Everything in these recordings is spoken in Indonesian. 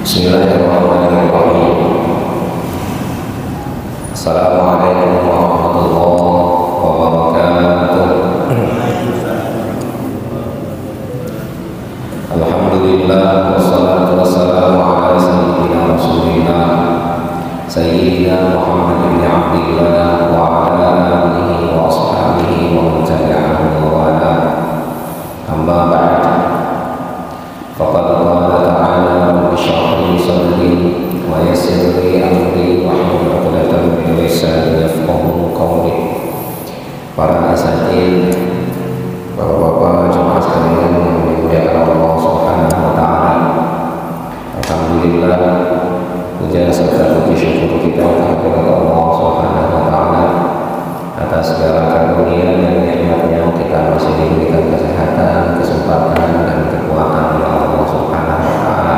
Bismillahirrahmanirrahim. Assalamualaikum warahmatullahi wabarakatuh. Alhamdulillah wassalatu wassalamu ala sayyidina Rasulillah Sayyidina Muhammad bin Abdillah wa ala alihi wa ashabihi wa man tabi'ahum wa ala. Amma ba'd. Faqad qala ta'ala rabbi shrah li sadri wa yassir li amri wahlul 'uqdatam min lisani yafqahu qawli. Para asatidz, Bapak-bapak jemaah sekalian yang dimuliakan Allah Subhanahu wa taala. Alhamdulillah, puja serta puji syukur kita kepada Allah Subhanahu wa taala atas segala karunia dan nikmat-Nya. Kita masih diberikan kesehatan, kesempatan dan kekuatan oleh Allah Subhanahu wa taala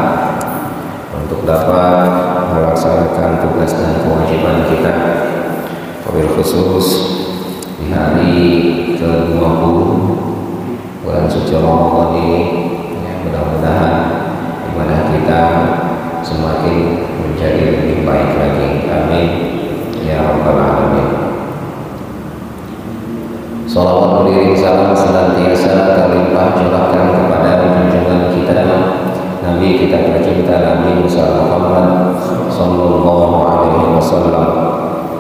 untuk dapat melaksanakan tugas dan kewajiban kita. Wabil khusus di hari ke-20 bulan suci Ramadan ini, mudah-mudahan ibadah kita semakin menjadi lebih baik lagi. Amin ya rabbal alamin. Salawat beriring salam senantiasa terlimpah curahkan kepada junjungan kita Nabi kita tercinta Nabi Muhammad sallallahu alaihi wasallam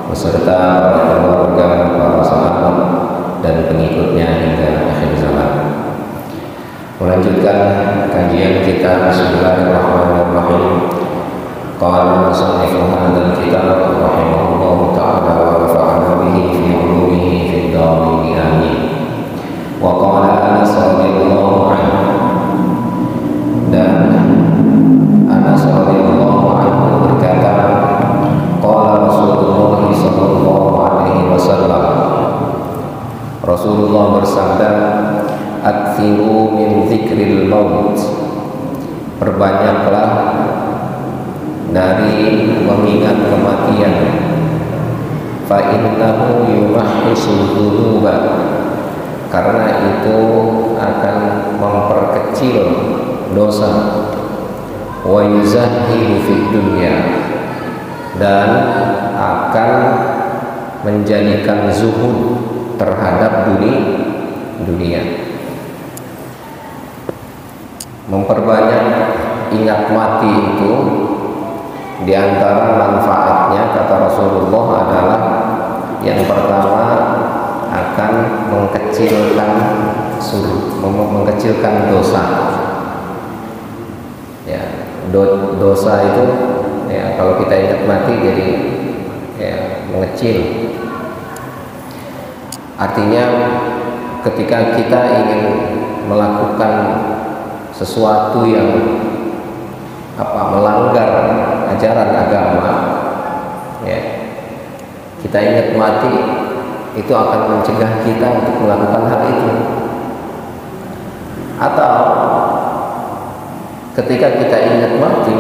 beserta para keluarga, para sahabat dan pengikutnya hingga akhir zaman. Melanjutkan kajian kita, Bismillahirrahmanirrahim. Qala musannifun hadzal kitab rahimahullahu ta'ala wa nafa'ana bihi fi 'ulumihi fid dharain amin. Wa qala Anas radhiyallahu anhu, dan Anas radhiyallahu anhu berkata, qala Rasulullah sallallahu alaihi wasallam, Rasulullah bersabda, akthiru min dzikril maut, perbanyaklah dari mengingat kematian. Fa innahu yumahhisul dzunuba, karena itu akan memperkecil dosa. Wa yuzahhidu fid dunya, dan akan menjadikan zuhud terhadap dunia. Memperbanyak ingat mati itu di antara manfaatnya, kata Rasulullah, adalah yang pertama akan mengkecilkan dosa. Ya, dosa itu ya, kalau kita ingat mati jadi ya, mengecil. Artinya ketika kita ingin melakukan sesuatu yang melanggar ajaran agama, ya, kita ingat mati, itu akan mencegah kita untuk melakukan hal itu. Atau ketika kita ingat mati,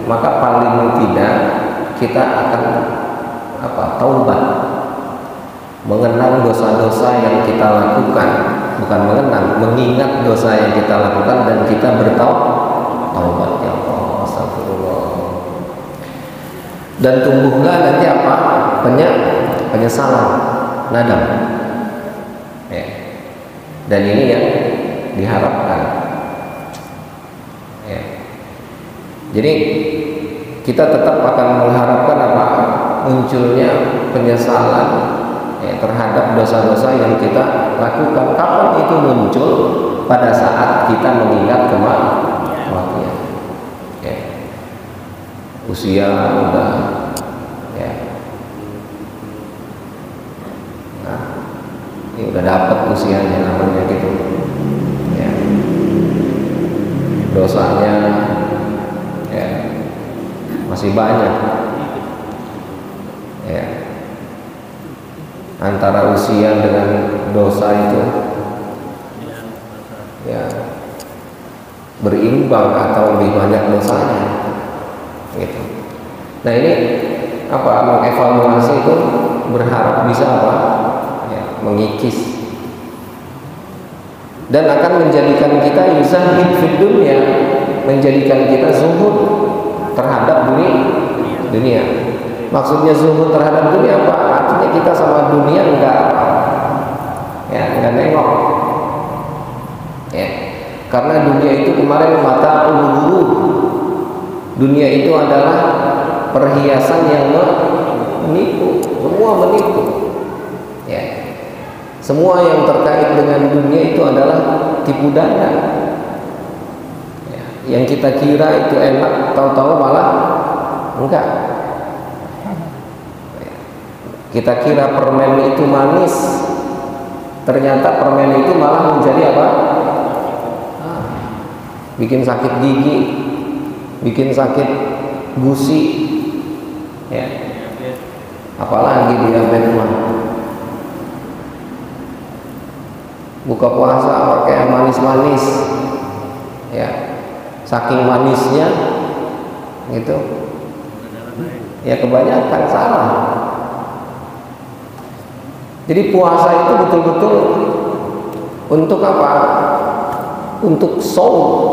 maka paling tidak kita akan taubat, mengenang dosa-dosa yang kita lakukan, bukan mengingat dosa yang kita lakukan dan kita bertaubat. Ya Allah, astagfirullah. Dan tumbuhlah nanti penyesalan, nadam. Ya. Dan ini yang diharapkan. Ya. Jadi kita tetap akan mengharapkan munculnya penyesalan terhadap dosa-dosa yang kita lakukan. Kapan itu muncul? Pada saat kita mengingat kematian. Ya. Usia udah, ya, nah, ini udah dapat usianya, namanya gitu. Ya. Dosanya ya masih banyak. Ya. Antara usia dengan dosa itu ya berimbang atau lebih banyak dosanya gitu. Nah ini mengevaluasi itu berharap bisa ya, mengikis dan akan menjadikan kita yuzahid fid dunya, menjadikan kita zuhud terhadap dunia. Maksudnya zuhud terhadap dunia apa? Artinya kita sama dunia enggak nengok. Ya. Karena dunia itu kemarin mata ulu. Dunia itu adalah perhiasan yang menipu, semua menipu. Ya. Semua yang terkait dengan dunia itu adalah tipu daya. Ya. Yang kita kira itu enak, tahu-tahu malah enggak. Ya. Kita kira permen itu manis, ternyata permen itu malah menjadi apa? Bikin sakit gigi, bikin sakit gusi, ya. Apalagi diabetes mah. Buka puasa pakai yang manis-manis, ya. Saking manisnya, gitu. Ya kebanyakan salah. Jadi puasa itu betul-betul untuk apa? Untuk shaum,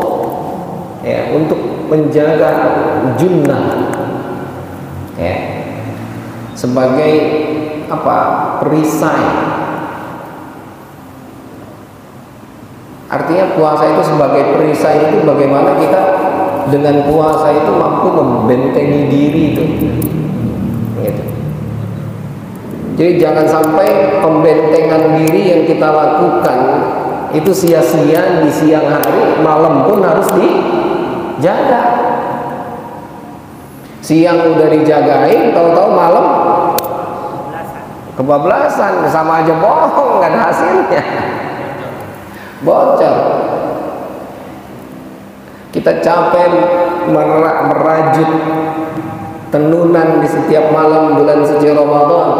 ya, untuk menjaga junnah, ya, sebagai apa? Perisai. Artinya puasa itu sebagai perisai itu bagaimana kita dengan puasa itu mampu membentengi diri itu, gitu. Jadi jangan sampai pembentengan diri yang kita lakukan itu sia-sia di siang hari, malam pun harus dijaga. Siang udah dijagain, tahu-tahu malam kebablasan, sama aja bohong, nggak ada hasilnya, bocor. Kita capek merajut tenunan di setiap malam bulan suci Ramadan.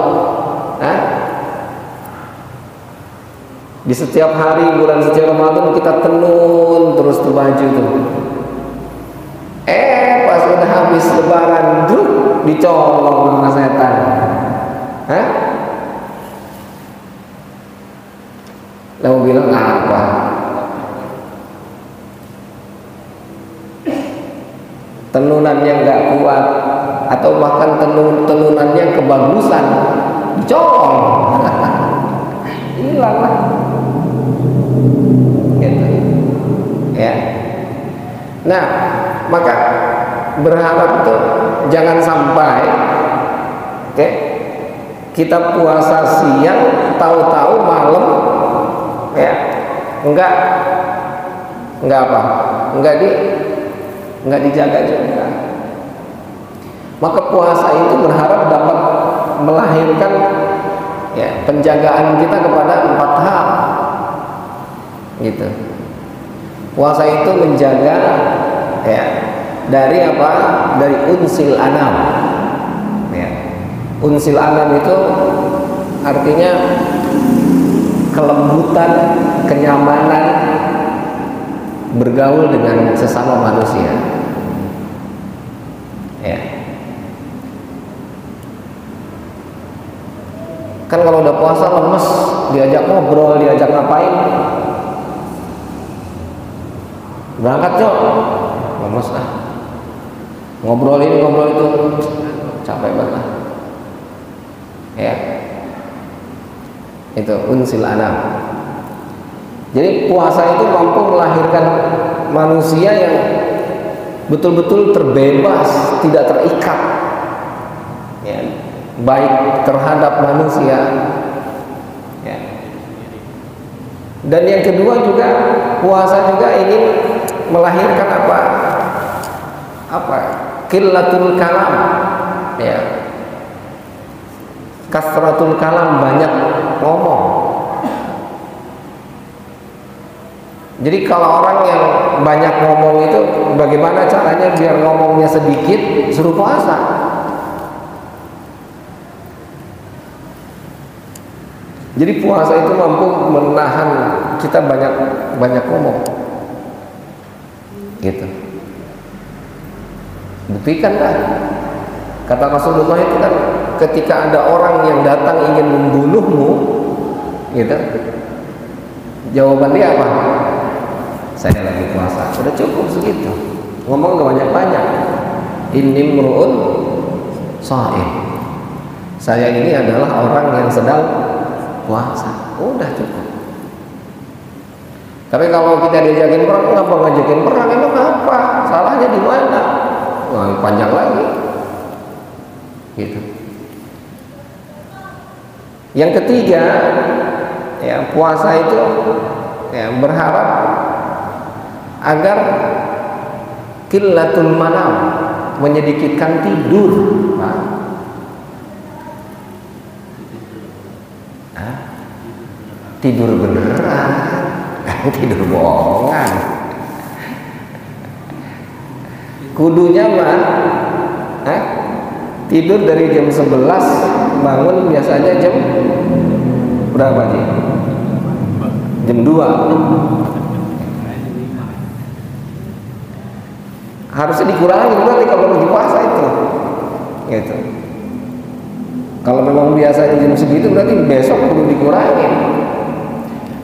Di setiap hari bulan suci Ramadan kita tenun terus tuh baju tuh. Pas udah habis lebaran, dicolong sama setan. Lalu bilang apa? Tenunannya nggak kuat atau bahkan tenunannya kebagusan, dicolong. Hilang lah. Gitu. Ya. Nah, maka berharap tuh jangan sampai kita puasa siang tahu-tahu malam ya enggak apa? Enggak dijaga juga. Maka puasa itu berharap dapat melahirkan ya penjagaan kita kepada 4 hal. Gitu. Puasa itu menjaga ya dari apa? Dari unsil anam. Ya. Unsil anam itu artinya kelembutan, kenyamanan bergaul dengan sesama manusia. Ya. Kan kalau udah puasa lemes, diajak ngobrol, diajak ngapain? Berangkat Cok, lemes lah. Ngobrol ini, ngobrol itu, capek banget. Ya, itu unsil anam. Jadi puasa itu mampu melahirkan manusia yang betul-betul terbebas, tidak terikat, ya, baik terhadap manusia. Ya. Dan yang kedua juga puasa juga ingin melahirkan apa? Qillatul kalam, ya. Kasratul kalam, banyak ngomong. Jadi kalau orang yang banyak ngomong itu bagaimana caranya biar ngomongnya sedikit? Suruh puasa. Jadi puasa itu mampu menahan kita banyak ngomong. Gitu. Buktikan dah. Kata Rasulullah itu kan ketika ada orang yang datang ingin membunuhmu, gitu. Jawaban dia apa? Saya lagi puasa. Udah cukup segitu. Ngomong gak banyak-banyak. inni mru'un shaim. Saya ini adalah orang yang sedang puasa. Udah cukup. Tapi kalau kita diajakin perang, ngapa ngajakin perang? Emang apa? Salahnya di mana? Wah, panjang lagi. Gitu. Yang ketiga, ya puasa itu ya berharap agar qillatul manam, menyedikitkan tidur. Tidur beneran, tidur bohongan. Kudunya mah tidur dari jam 11, bangun biasanya jam berapa sih? Jam 2. Harusnya dikurangi berarti kalau lagi puasa itu. Gitu. Kalau memang biasanya jam segitu berarti besok perlu dikurangi.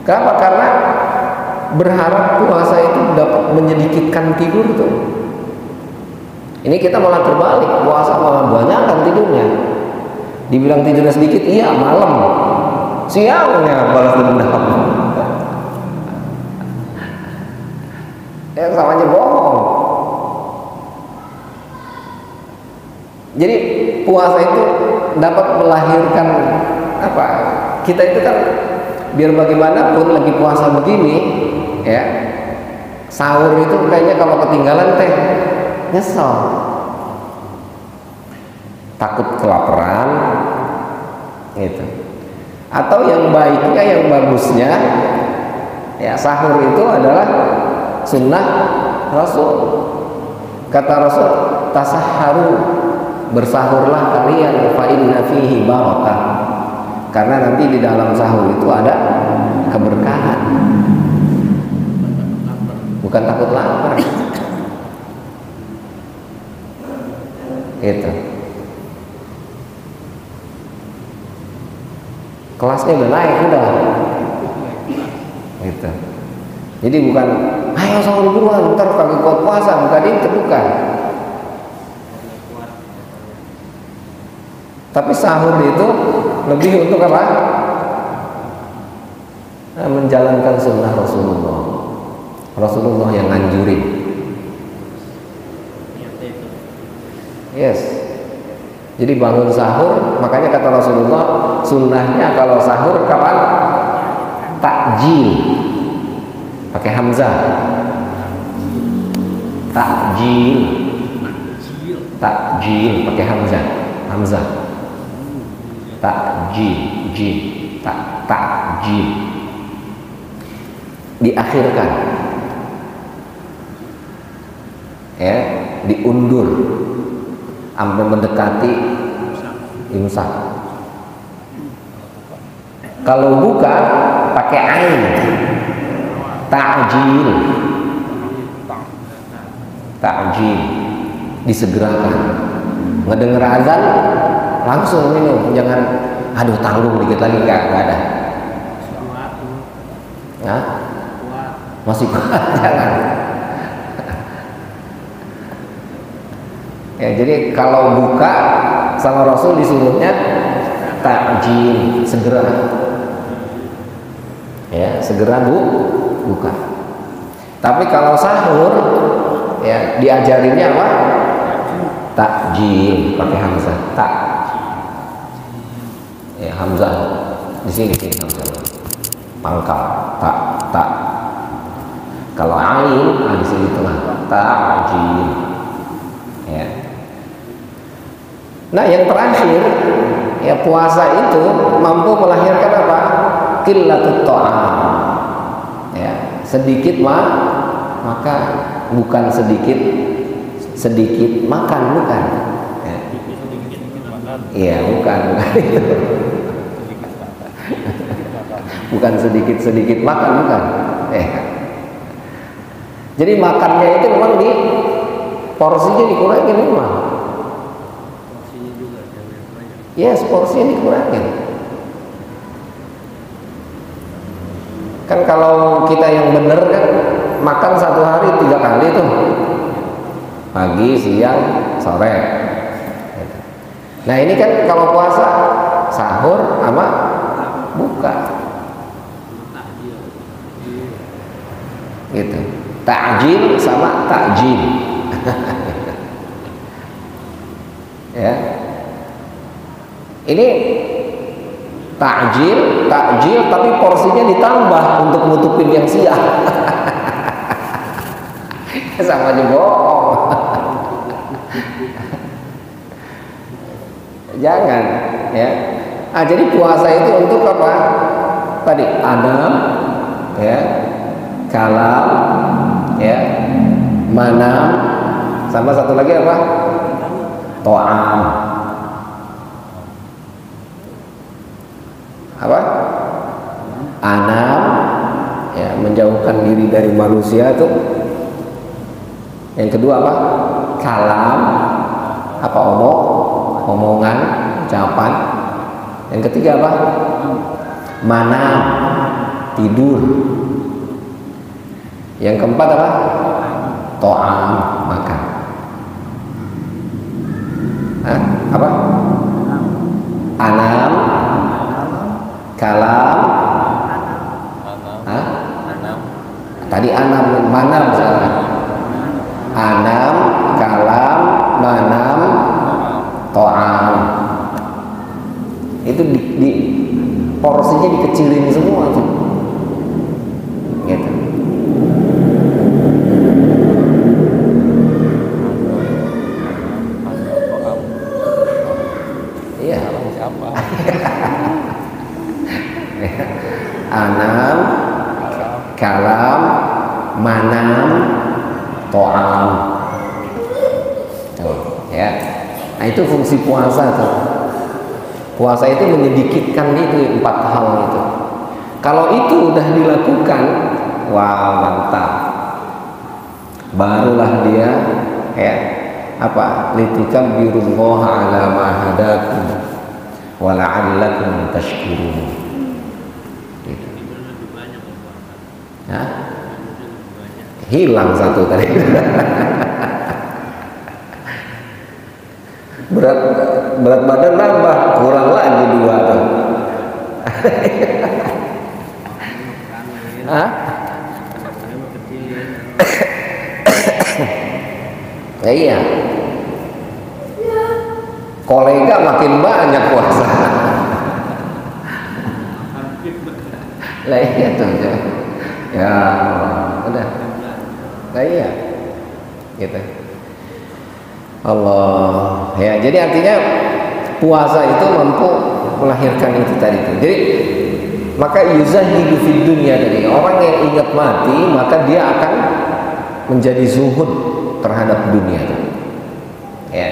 Kenapa? Karena berharap puasa itu dapat menyedikitkan tidur tuh. Ini kita malah terbalik, puasa malah banyakkan tidurnya. Dibilang tidurnya sedikit, iya malam, siangnya balas dendam. Ya sama aja bohong. Jadi puasa itu dapat melahirkan apa? Kita itu kan biar bagaimanapun lagi puasa begini, ya sahur itu kayaknya kalau ketinggalan teh nyesel, takut kelaparan, gitu. Atau yang baiknya, yang bagusnya, ya sahur itu adalah sunnah Rasul. Kata Rasul, tasahharu, bersahurlah kalian, fa inna fihi barakah. Karena nanti di dalam sahur itu ada keberkahan. Bukan takut lapar. Gitu. Kelasnya udah naik udah. Gitu. Jadi bukan ayo sahur buruan, ntar kagak kuat puasa, bukan itu, bukan. Tapi sahur itu lebih untuk apa? Menjalankan sunnah Rasulullah. Rasulullah yang nganjurin. Yes. Jadi bangun sahur, makanya kata Rasulullah, sunnahnya kalau sahur kapan? Takjil. Pakai hamzah. Takjil. Takjil pakai hamzah. Hamzah. Takjil, jil, takjil, diakhirkan, ya, diundur sampai mendekati imsak. Kalau buka pakai ain, takjil, takjil, disegerakan. Ngedenger azan langsung minum, jangan aduh tanggung dikit lagi, enggak ada. Ya? Masih kuat, jangan. Ya, jadi kalau buka sama Rasul disuruhnya takjil, segera. Ya, segera buka. Tapi kalau sahur ya diajarinnya apa? Takjil pakai hamzah, tak. Ya, hamzah di sini hamzah pangkal, tak. Kalau ain di sini tengah, takjil. Ya. Nah, yang terakhir, ya puasa itu mampu melahirkan apa? Qillatut ta'am. Ya, sedikit maka bukan sedikit makan, bukan. Ya. Iya, bukan itu. Bukan sedikit makan, bukan. Jadi makannya itu memang di porsinya dikurangin memang. Yes, porsinya dikurangin. Kan kalau kita yang bener kan makan satu hari 3 kali tuh. pagi, siang, sore. Nah ini kan kalau puasa sahur sama buka, gitu. Ta'jil sama takjil. Ya, ini takjil tapi porsinya ditambah untuk nutupin yang siang. Sama aja bohong. Jangan, ya. Jadi puasa itu untuk apa? Tadi anam, ya, kalam, ya, manam, sama satu lagi apa? To'am. Apa? Anam, ya, menjauhkan diri dari manusia tuh. Yang kedua apa? Kalam, apa? Omongan, ucapan. Yang ketiga apa? Manam, tidur. Yang keempat apa? To'am, makan. Apa? Anam, kalam, tadi anam, manam salah. Anam, kalam, manam, to'am. Itu di porsinya dikecilin semua tuh, gitu. Iya. Siapa? Anam, kalam, manam, to'am. Tuh, ya. Nah itu fungsi puasa tuh. Puasa itu menyedikitkan itu 4 hal itu. Kalau itu udah dilakukan, wah mantap. Barulah dia, ya, apa? Litukabbirullaha ala ma hadakum wa la'allakum tashkurun. Gitu. Hah? Hilang satu tadi. berat badan nambah, kurang lagi 2 tuh. Hah? Ya iya. Kolega makin banyak puasa. Lah iya tuh. Ya, udah. Lah iya. Gitu. Allah, ya, jadi artinya puasa itu mampu melahirkan itu tadi. Jadi maka yuzahidu fid dunya tadi, orang yang ingat mati maka dia akan menjadi zuhud terhadap dunia itu. Ya.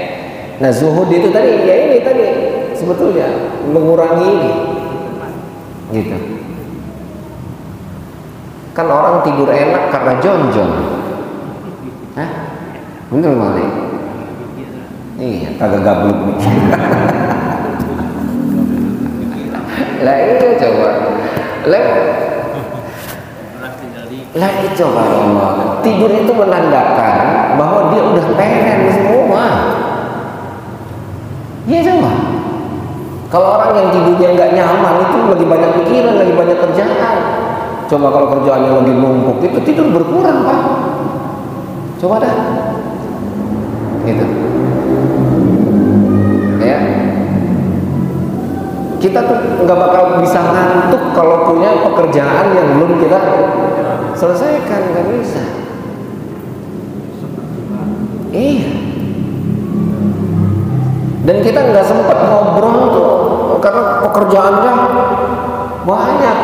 Nah zuhud itu tadi, ya ini tadi sebetulnya mengurangi ini, gitu. Kan orang tidur enak karena jonjon. Hah? Bener Malik? Iya, kagak gabluk nih. Lah iya coba. Lah itu coba Allah. Tidur itu menandakan bahwa dia udah pengen semua. Iya coba. Kalau orang yang tidurnya nggak nyaman itu lagi banyak pikiran, lagi banyak kerjaan. Coba kalau kerjaannya lagi numpuk itu tidur berkurang Pak. Coba dah. Gitu. Ya, kita tuh nggak bakal bisa ngantuk kalau punya pekerjaan yang belum kita selesaikan, nggak bisa. Iya. Dan kita nggak sempat ngobrol tuh karena pekerjaannya banyak.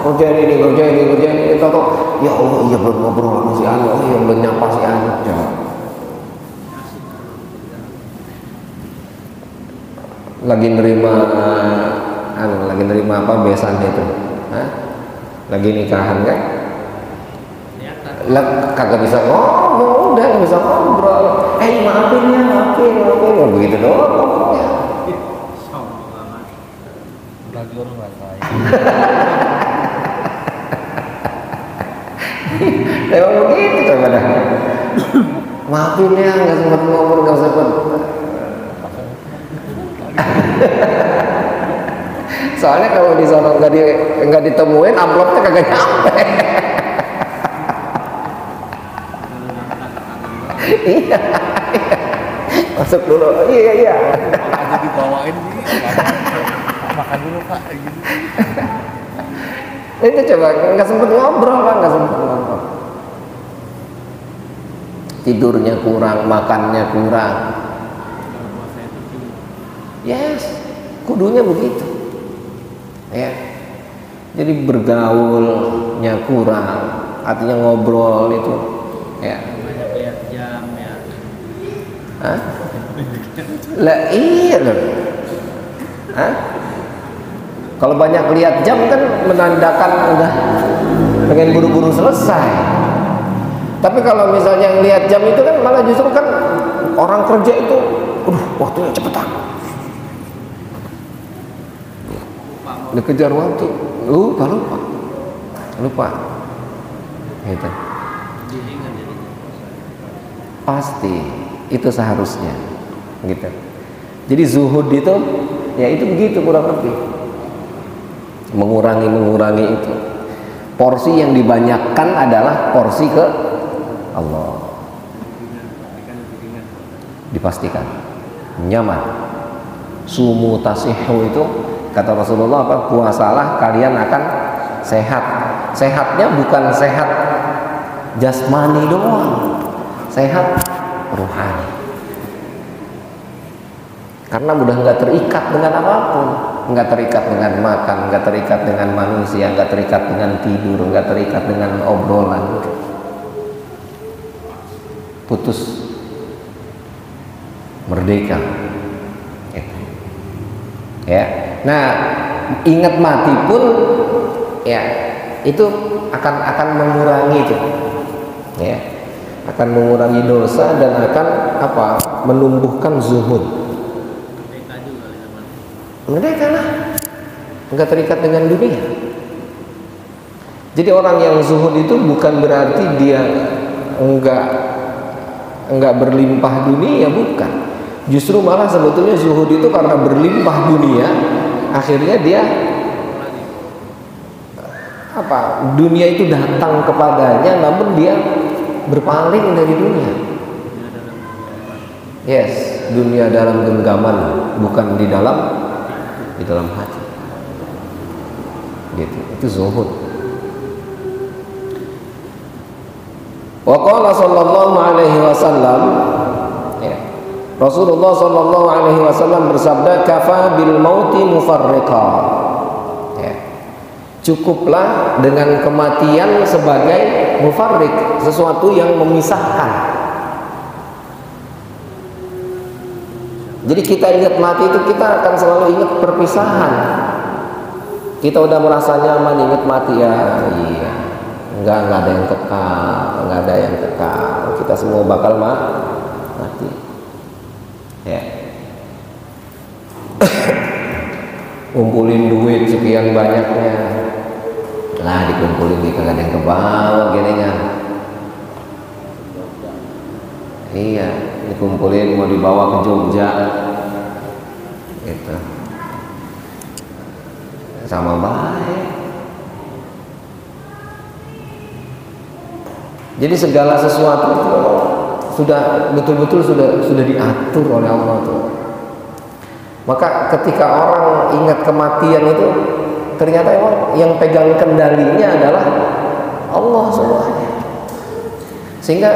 Kerjaan ini, tahu ya Allah, iya belum ngobrol sama si Anu, oh iya belum nyapa si Anu. Lagi nerima apa besan itu? Hah? Lagi nikahan kan? Kagak bisa ngomong, udah nggak bisa ngobrol. Maafin begitu doang. Ya. Lagi orang nggak tahu. Emang begitu coba dah. Maafin ya, nggak sempat ngomong, nggak sempat. Soalnya kalau di sana nggak ditemuin, amplopnya kagak nyampe. Iya, masuk dulu. Iya. Aja dibawain nih, makan dulu Pak. Gitu. Itu coba nggak sempet ngobrol Pak, nggak sempet ngobrol. Tidurnya kurang, makannya kurang. Yes, kudunya begitu. Ya, jadi bergaulnya kurang, artinya ngobrol itu, ya. Banyak lihat jam ya. Hah? Lah iya loh. Hah? Kalau banyak lihat jam kan menandakan udah pengen buru-buru selesai. Tapi kalau misalnya lihat jam itu kan malah justru kan orang kerja itu, waktunya cepetan. Dikejar waktu, lupa. Gitu. Pasti itu seharusnya, gitu. Jadi zuhud itu, ya itu begitu kurang lebih. Mengurangi itu. Porsi yang dibanyakan adalah porsi ke Allah. Dipastikan nyaman. Sumu tasihu itu kata Rasulullah apa? Puasalah kalian akan sehat. Sehatnya bukan sehat jasmani doang, sehat rohani. Karena udah nggak terikat dengan apapun, nggak terikat dengan makan, nggak terikat dengan manusia, nggak terikat dengan tidur, nggak terikat dengan obrolan. Putus, merdeka. Ya, nah ingat mati pun, ya itu akan mengurangi itu, ya, akan mengurangi dosa dan akan apa? Menumbuhkan zuhud. Merdeka lah, nggak terikat dengan dunia. Jadi orang yang zuhud itu bukan berarti dia enggak berlimpah dunia, bukan. Justru malah sebetulnya zuhud itu karena berlimpah dunia, akhirnya dia apa? Dunia itu datang kepadanya, namun dia berpaling dari dunia. Yes, dunia dalam genggaman, bukan di dalam hati. Gitu. Itu zuhud. Wa qala sallallahu alaihi wasallam, ya. Rasulullah sallallahu alaihi wasallam bersabda, kafa bil mauti mufarriqa. Ya. Cukuplah dengan kematian sebagai mufarriq, sesuatu yang memisahkan. Jadi kita ingat mati itu kita akan selalu ingat perpisahan. Kita udah merasa nyaman ingat mati, ya iya. Enggak ada yang kekal, Kita semua bakal mati. Ya. Kumpulin duit sekian banyaknya. Lah dikumpulin di kagak ada yang kebawa gini kan. Iya, dikumpulin mau dibawa ke Jogja, gitu, sama baik. Jadi segala sesuatu itu sudah betul-betul sudah diatur oleh Allah tuh. Maka ketika orang ingat kematian itu, ternyata emang yang pegang kendalinya adalah Allah semuanya. Sehingga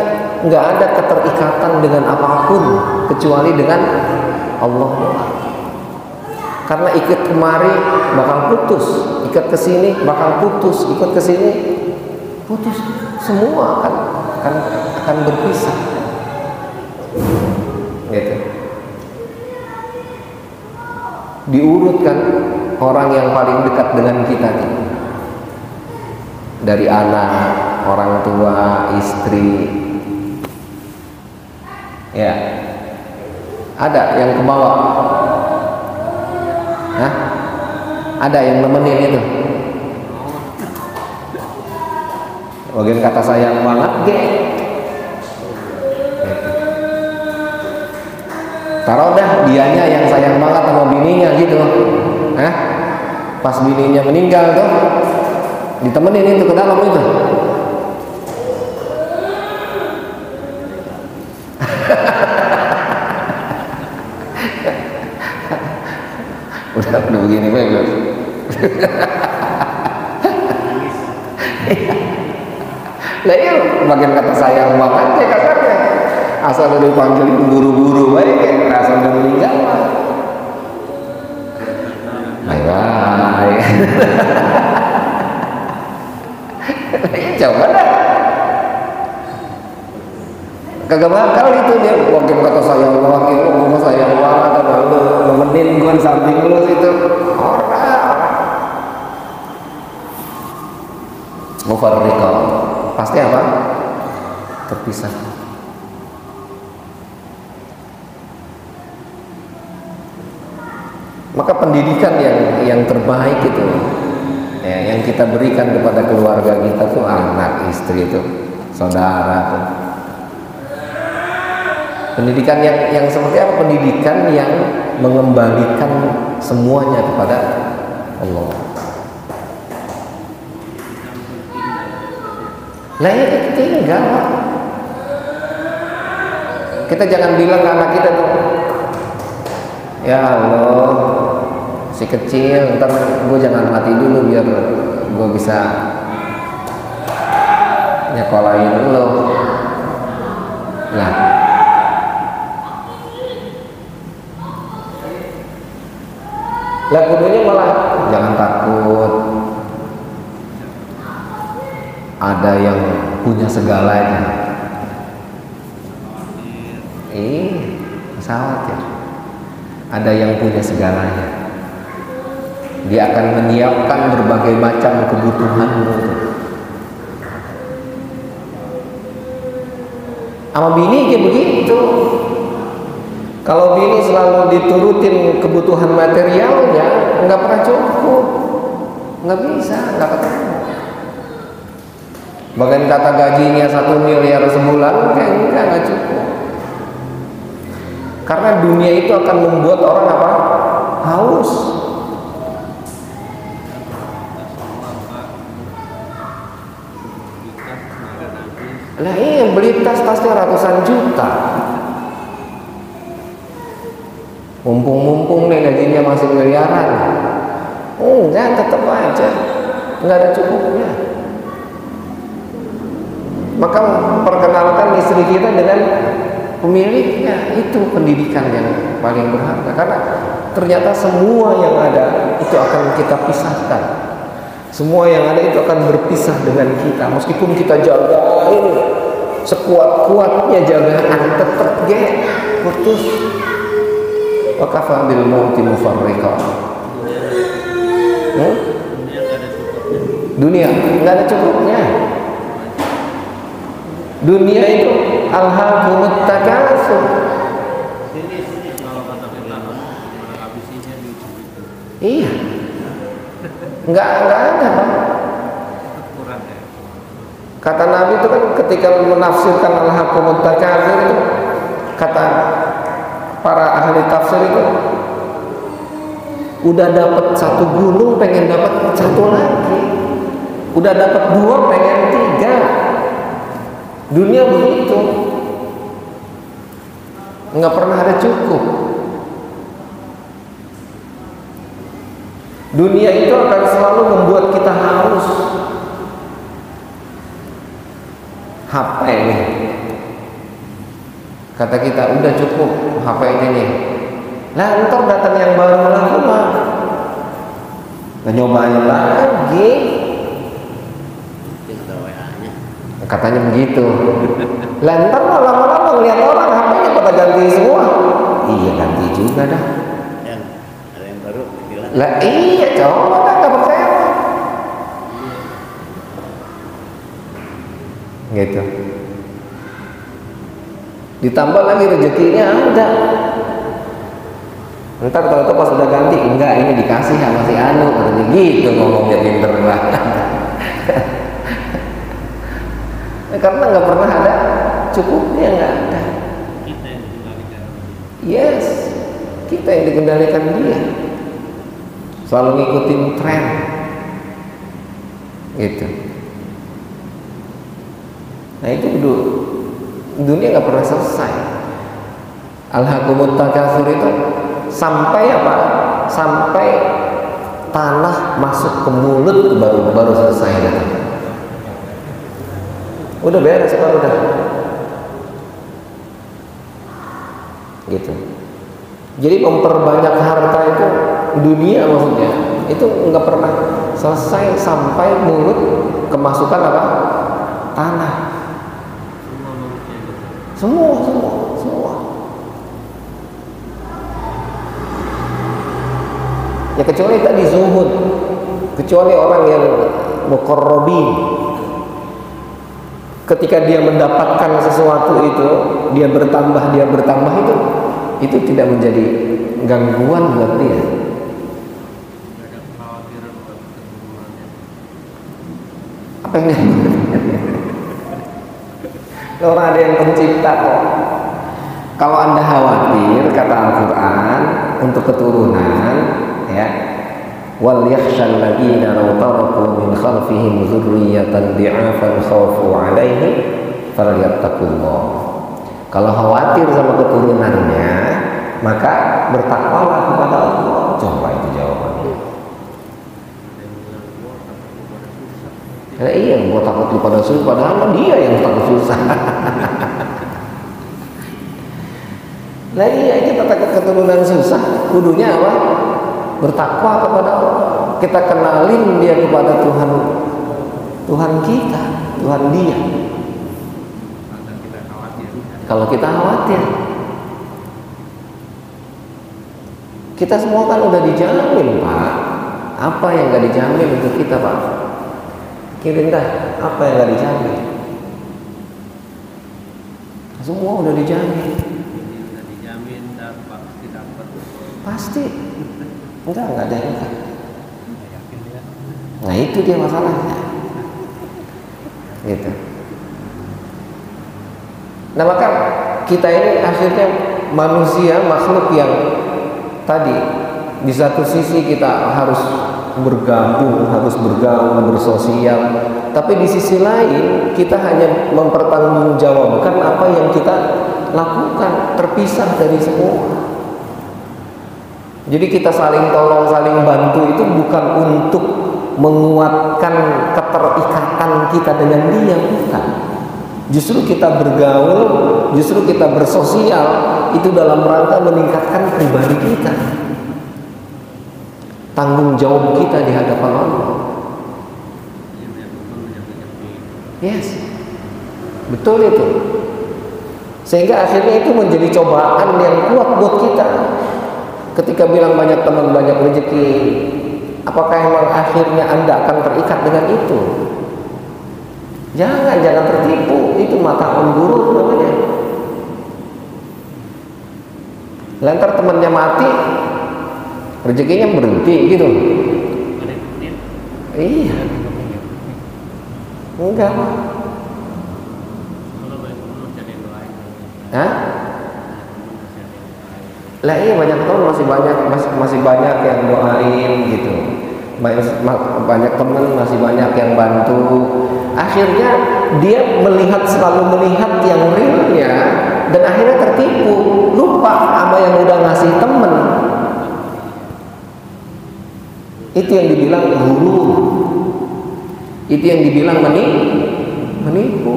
nggak ada keterikatan dengan apapun kecuali dengan Allah. Karena ikut kemari bakal putus, ikat ke sini bakal putus, ikut ke sini putus, semua akan berpisah. Gitu. Diurutkan orang yang paling dekat dengan kita nih. Dari anak, orang tua, istri, ya, ada yang ke bawah, hah? Ada yang nemenin itu. Bagian kata sayang banget, Taruh dah dianya yang sayang banget sama bininya gitu. Pas bininya meninggal tuh ditemenin itu ke dalam itu. udah begini belum. Lah iya bagian kata sayang banget ya kasarnya. Asal udah dipanggilin buru-buru baik asal udah meninggal. Bye-bye. Coba dah. Kagak bakal itu dia bagian kata sayang banget itu ngomong sayang banget atau lu nemenin gue samping lu itu orang mufarriqah pasti apa? Terpisah. Maka pendidikan yang terbaik itu ya, yang kita berikan kepada keluarga kita tuh anak, istri itu, saudara tuh. Pendidikan yang seperti apa? Pendidikan yang mengembalikan semuanya kepada Allah. Nah ya kita tinggal. Kita jangan bilang ke anak kita tuh, ya Allah, si kecil, ntar gue jangan mati dulu biar gue bisa nyekolahin lo. Nah, lah kudunya malah jangan takut. Ada yang punya segalanya. Pesawat ya. Ada yang punya segalanya. Dia akan menyiapkan berbagai macam kebutuhanmu. Sama bini kayak begitu. Kalau bini selalu diturutin kebutuhan materialnya, nggak pernah cukup, nggak bisa, nggak ketemu. Bahkan kata gajinya 1 miliar sebulan, kayak nggak cukup. Karena dunia itu akan membuat orang apa? Haus. Lah iya, beli tas-tasnya ratusan juta. Mumpung nih gajinya masih miliaran. Enggak, tetap aja nggak ada cukupnya. Maka perkenalkan istri kita dengan pemiliknya. Itu pendidikan yang paling berharga. Karena ternyata semua yang ada itu akan kita pisahkan. Semua yang ada itu akan berpisah dengan kita. Meskipun kita jagain sekuat-kuatnya jagaan, tetap putus. Wa kafa bil mauti mufarriqah. Dunia nggak ada cukupnya. Dunia itu alhaakumut takatsur. Iya. Nggak ada, Pak. Kata Nabi itu kan ketika menafsirkan alhaakumut takatsur itu, kata para ahli tafsir itu, udah dapat 1 gunung pengen dapat 1 lagi, udah dapat 2 pengen 3. Dunia begitu, nggak pernah ada cukup. Dunia itu akan selalu membuat kita haus. HP nih, kata kita udah cukup HP-nya nih. Lah ntar datang yang baru lagi mah, nggak nyobain lagi. Katanya begitu. Lah ntar lama-lama ngeliat orang HP-nya pada ganti semua. Iya ganti juga dah. Ada yang baru. Lah iya coba kan nggak percaya. Gitu. Ditambah lagi rezekinya ada. Ntar tahu-tahu pas udah ganti, enggak ini dikasih sama si Anu, katanya gitu ngomongnya pinter banget. Karena nggak pernah ada cukupnya, nggak ada. Yes, kita yang dikendalikan dia. Selalu ngikutin tren, gitu. Nah itu dunia nggak pernah selesai. Alhaqumut takatsur itu sampai apa? Sampai tanah masuk ke mulut baru selesai datang. Udah beres baru dah. Gitu. Jadi memperbanyak harta itu dunia maksudnya itu nggak pernah selesai sampai mulut kemasukan apa? Tanah. Semua. Ya kecuali tadi zuhud, kecuali orang yang muqarrabin. Ketika dia mendapatkan sesuatu itu, dia bertambah itu tidak menjadi gangguan buat dia. Apa yang orang ada yang pencipta kok. Kalau Anda khawatir, kata Al-Quran, untuk keturunan, ya, wal yakhshal ladzina law taraku min khalfihim dzurriyyatan dhi'afan khafu 'alaihim falyattaqullah. Kalau khawatir sama keturunannya, maka bertakwalah kepada Allah. Coba itu jawabannya. Iya, gua takut lu pada susah, padahal dia yang takut susah. Nah iya, kita takut keturunan susah, kudunya apa? Bertakwa kepada Allah. Kita kenalin dia kepada Tuhan kita, Tuhan dia. Kalau kita khawatir, kita semua kan udah dijamin, Pak. Apa yang gak dijamin untuk kita, Pak? Kirim dah, apa yang gak dijamin? Semua udah dijamin. Pasti. Enggak ada yang enggak. Nah itu dia masalahnya. Gitu. Nah maka kita ini akhirnya manusia, makhluk yang tadi di satu sisi kita harus bergabung, harus bergaul, bersosial, tapi di sisi lain kita hanya mempertanggungjawabkan apa yang kita lakukan, terpisah dari semua. Jadi kita saling tolong, saling bantu itu bukan untuk menguatkan keterikatan kita dengan dia, bukan. Justru kita bergaul, justru kita bersosial itu dalam rangka meningkatkan pribadi kita, tanggung jawab kita di hadapan Allah. Yes, betul itu. Sehingga akhirnya itu menjadi cobaan yang kuat buat kita. Ketika bilang banyak teman, banyak rezeki, apakah emang akhirnya Anda akan terikat dengan itu? Jangan tertipu. Itu mata'un gurur namanya. Lantar temannya mati, rezekinya berhenti gitu. Iya. Enggak. Hah? Lah iya, banyak teman masih banyak yang doain gitu. Banyak teman masih banyak yang bantu. Akhirnya dia selalu melihat yang realnya dan akhirnya tertipu, lupa sama yang udah ngasih temen. Itu yang dibilang guru. Itu yang dibilang menipu.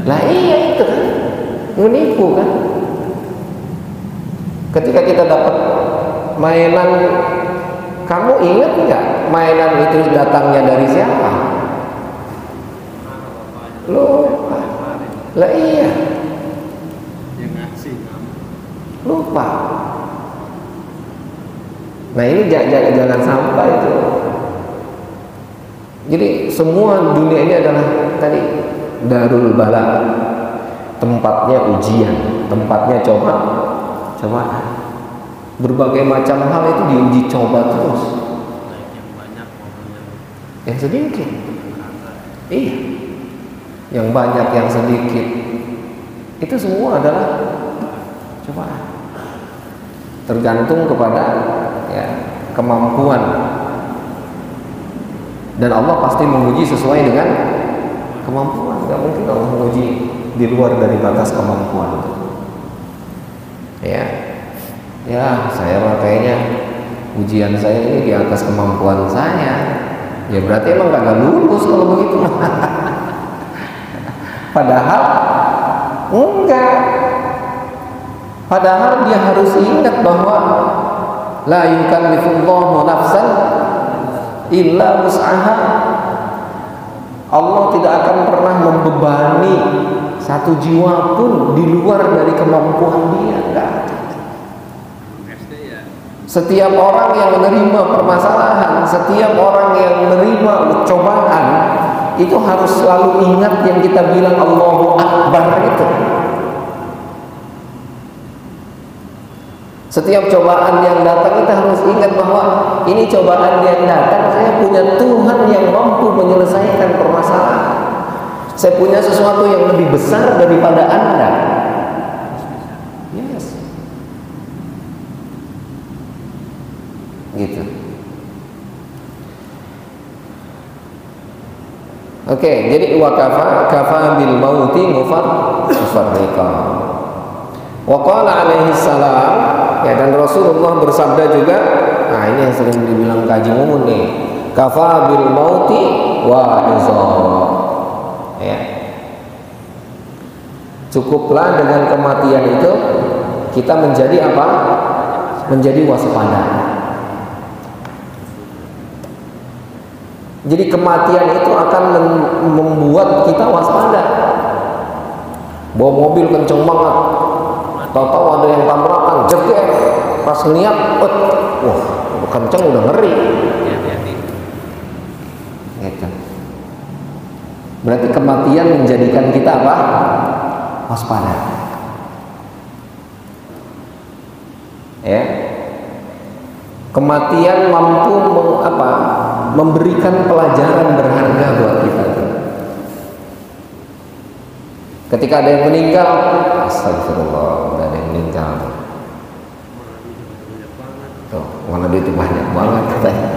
Lah iya itu kan menipu kan. Ketika kita dapat mainan, kamu ingat nggak mainan itu datangnya dari siapa? Lupa. Lah iya. Lupa. Nah ini jangan sampai itu. Jadi semua dunia ini adalah tadi darul bala, tempatnya ujian, tempatnya cobaan. Berbagai macam hal itu diuji coba terus. Yang sedikit, iya. Yang banyak, yang sedikit. Itu semua adalah cobaan. Tergantung kepada ya, kemampuan. Dan Allah pasti menguji sesuai dengan kemampuan. Gak mungkin Allah menguji di luar dari batas kemampuan. Ya, ya saya mah kayaknya ujian saya ini di atas kemampuan saya. Ya berarti emang kagak lulus kalau begitu. Padahal enggak. Padahal dia harus ingat bahwa la yukallifullahu nafsan illa wus'aha. Allah tidak akan pernah membebani satu jiwa pun di luar dari kemampuan dia. Enggak. Setiap orang yang menerima permasalahan, setiap orang yang menerima cobaan, itu harus selalu ingat yang kita bilang Allahu Akbar itu. Setiap cobaan yang datang kita harus ingat bahwa ini cobaan yang datang, saya punya Tuhan yang mampu menyelesaikan permasalahan. Saya punya sesuatu yang lebih besar daripada Anda. Yes. Gitu. Oke, jadi wa kafa bil mauti mufarriqa. Wa qala alaihi salam, ya, dan Rasulullah bersabda juga, nah ini yang sering dibilang Kaji Mumun nih, kafa bil mauti wa izah. Ya. Cukuplah dengan kematian itu kita menjadi apa? Menjadi waspada. Jadi kematian itu akan membuat kita waspada. Bawa mobil kenceng banget, tahu-tahu ada yang tabrakan, jeger, pas lihat, wah, kenceng udah ngeri. Gitu. Berarti kematian menjadikan kita apa? Waspada. Ya. Kematian mampu memberikan pelajaran berharga buat kita. Ketika ada yang meninggal, astagfirullah, ada yang meninggal. Tuh, mana duit banyak banget katanya.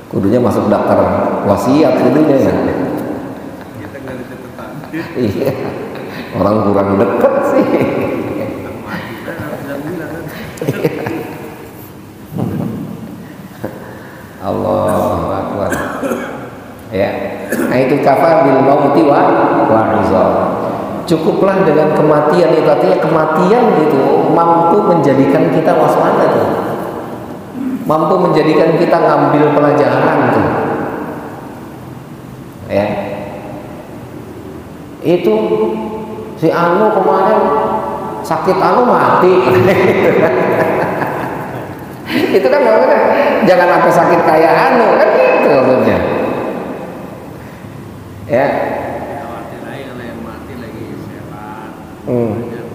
Kudunya masuk daftar wasiat kudunya ya. Kita nggak ada catatan. Iya, orang kurang dekat sih. Allahu Akbar. Ya, nah itu kafa bil mauti wa izah. Cukuplah dengan kematian itu, artinya kematian itu mampu menjadikan kita waspada tuh. Mampu menjadikan kita ngambil pelajaran tuh. Ya. Itu si Anu kemarin sakit Anu mati. Itu kan maksudnya jangan sampai sakit kayak Anu kan gitu maksudnya. Ya. Khawatir aja kalau yang mati lagi sehat.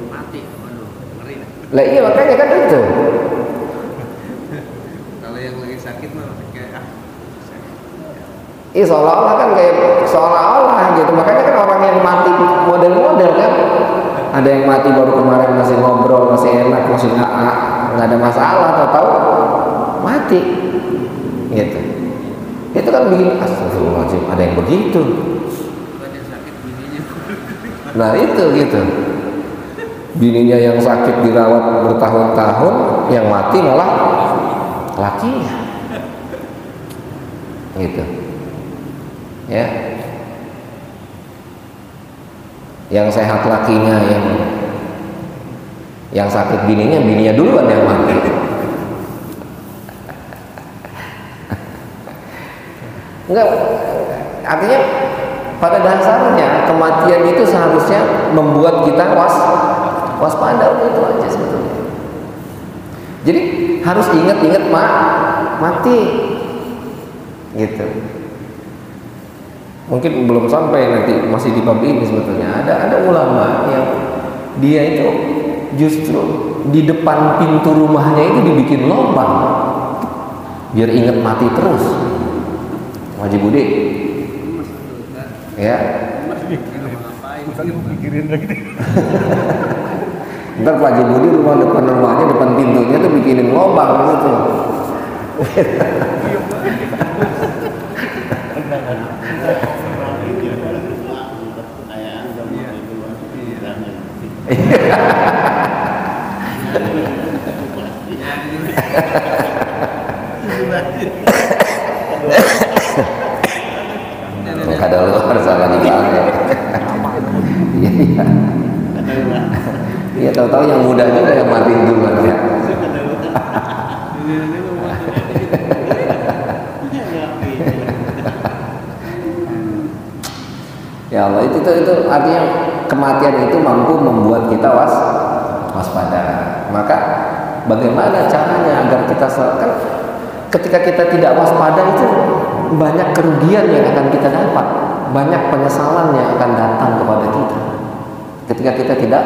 Mati, aduh, ngeri. Lah iya makanya kan itu. Kalau yang lagi sakit mah kayak Iya seolah-olah kan kayak seolah-olah gitu. Makanya kan orang yang mati model-model kan. Ada yang mati baru kemarin masih ngobrol, masih enak, masih nggak ada masalah, tahu-tahu mati. Gitu. Itu kan bikin astagfirullahaladzim, ada yang begitu. yang sakit bininya. Nah itu gitu. Bininya yang sakit dirawat bertahun-tahun, yang mati malah lakinya. Gitu. Ya. Yang sehat lakinya, yang sakit bininya duluan yang mati. Enggak, artinya pada dasarnya kematian itu seharusnya membuat kita waspada, itu aja sebetulnya. Jadi harus ingat-ingat mati, gitu. Mungkin belum sampai nanti masih di bab ini sebetulnya. Ada ulama yang dia itu justru di depan pintu rumahnya itu dibikin lubang biar ingat mati terus. Haji Budi, Ya. Ngapain? Mikirin lagi. Ntar Pak Haji Budi rumahnya depan pintunya tuh bikinin lubang gitu. Kada luar salah dibangun. Iya. Iya, tahu-tahu yang muda juga yang mati duluan ya. Ya Allah, itu artinya kematian itu mampu membuat kita waspada. Maka bagaimana caranya agar kita kan ketika kita tidak waspada itu banyak kerugian yang akan kita dapat, banyak penyesalan yang akan datang kepada kita ketika kita tidak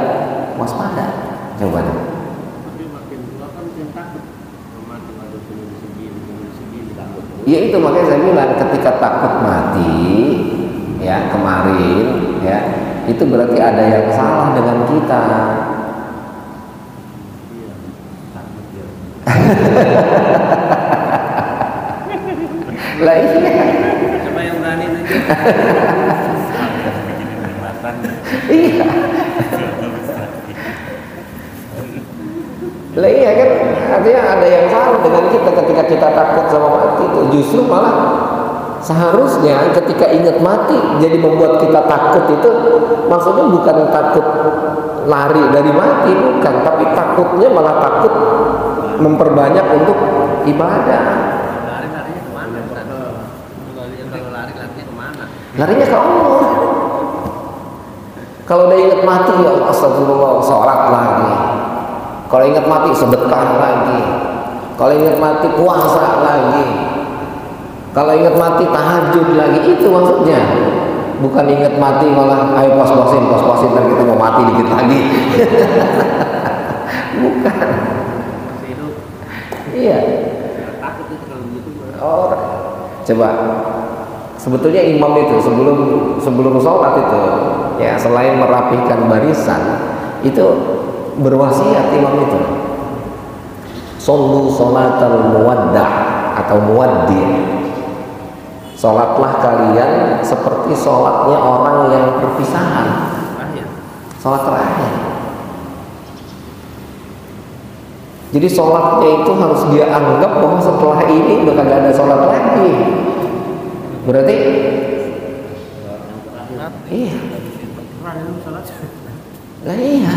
waspada. Coba deh. Tapi makin tua kan makin takut. Mati waduh segini takut. Ya itu makanya saya bilang ketika takut mati ya kemarin ya itu berarti ada yang salah dengan kita. Iya, takut ya. Lah iya. Coba yang berani aja. Iya. Lah iya kan artinya ada yang salah dengan kita ketika kita takut sama mati itu. Justru malah seharusnya ketika ingat mati jadi membuat kita takut itu maksudnya bukan takut lari dari mati, bukan, tapi takutnya malah takut memperbanyak untuk ibadah. Larinya kemana? Kalau larinya kemana? Larinya ke Allah. Kalau udah ingat mati ya Allah astagfirullah sholat lagi. Kalau ingat mati sedekah lagi. Kalau ingat mati puasa lagi. Kalau ingat mati tahajud lagi. Itu maksudnya. Bukan ingat mati malah ayo pos-posin dan kita mau mati dikit lagi. Bukan. Hidup. Iya. Takut itu kalau begitu. Oh, coba. Sebetulnya imam itu sebelum sholat itu ya selain merapihkan barisan itu berwasiat imam itu. Shollu sholatal muwadda' atau muwaddi'. Sholatlah kalian seperti sholatnya orang yang perpisahan. Sholat terakhir. Jadi sholatnya itu harus dia anggap bahwa setelah ini udah kagak ada sholat lagi. Berarti iya. Nah iya.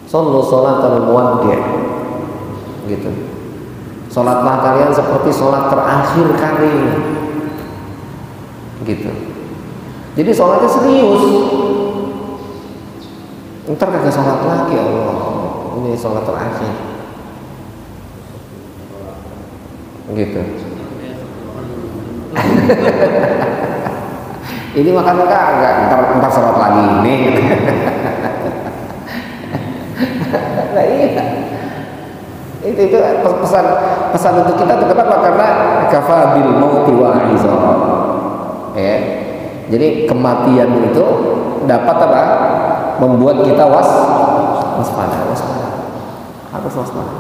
Shollu sholatal muwaddi'. Gitu. Sholatlah kalian seperti sholat terakhir kali. Gitu. Jadi sholatnya serius. Ntar kagak sholat lagi Allah. Ini sholat terakhir. Gitu. Ini makan kagak ntar sholat lagi ini. Nah iya. Itu pesan untuk kita tuh kenapa? Karena kafabil mauti wa'izah. Ya. Jadi kematian itu dapat apa? Membuat kita waspada. Harus waspada.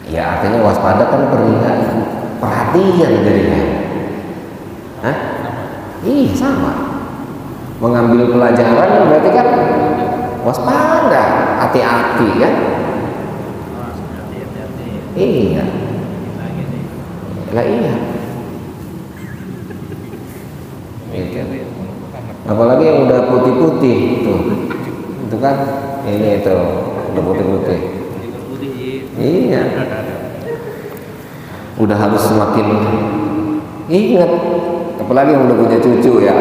Ya artinya waspada kan peringatan, perhatian jadinya. Hah? Iya sama. Mengambil pelajaran berarti kan waspada, hati-hati kan? Iya. Lah iya. Itu. Apalagi yang udah putih-putih tuh. Itu kan ini itu udah putih-putih. Iya. Udah harus semakin ingat. Apalagi yang udah punya cucu ya.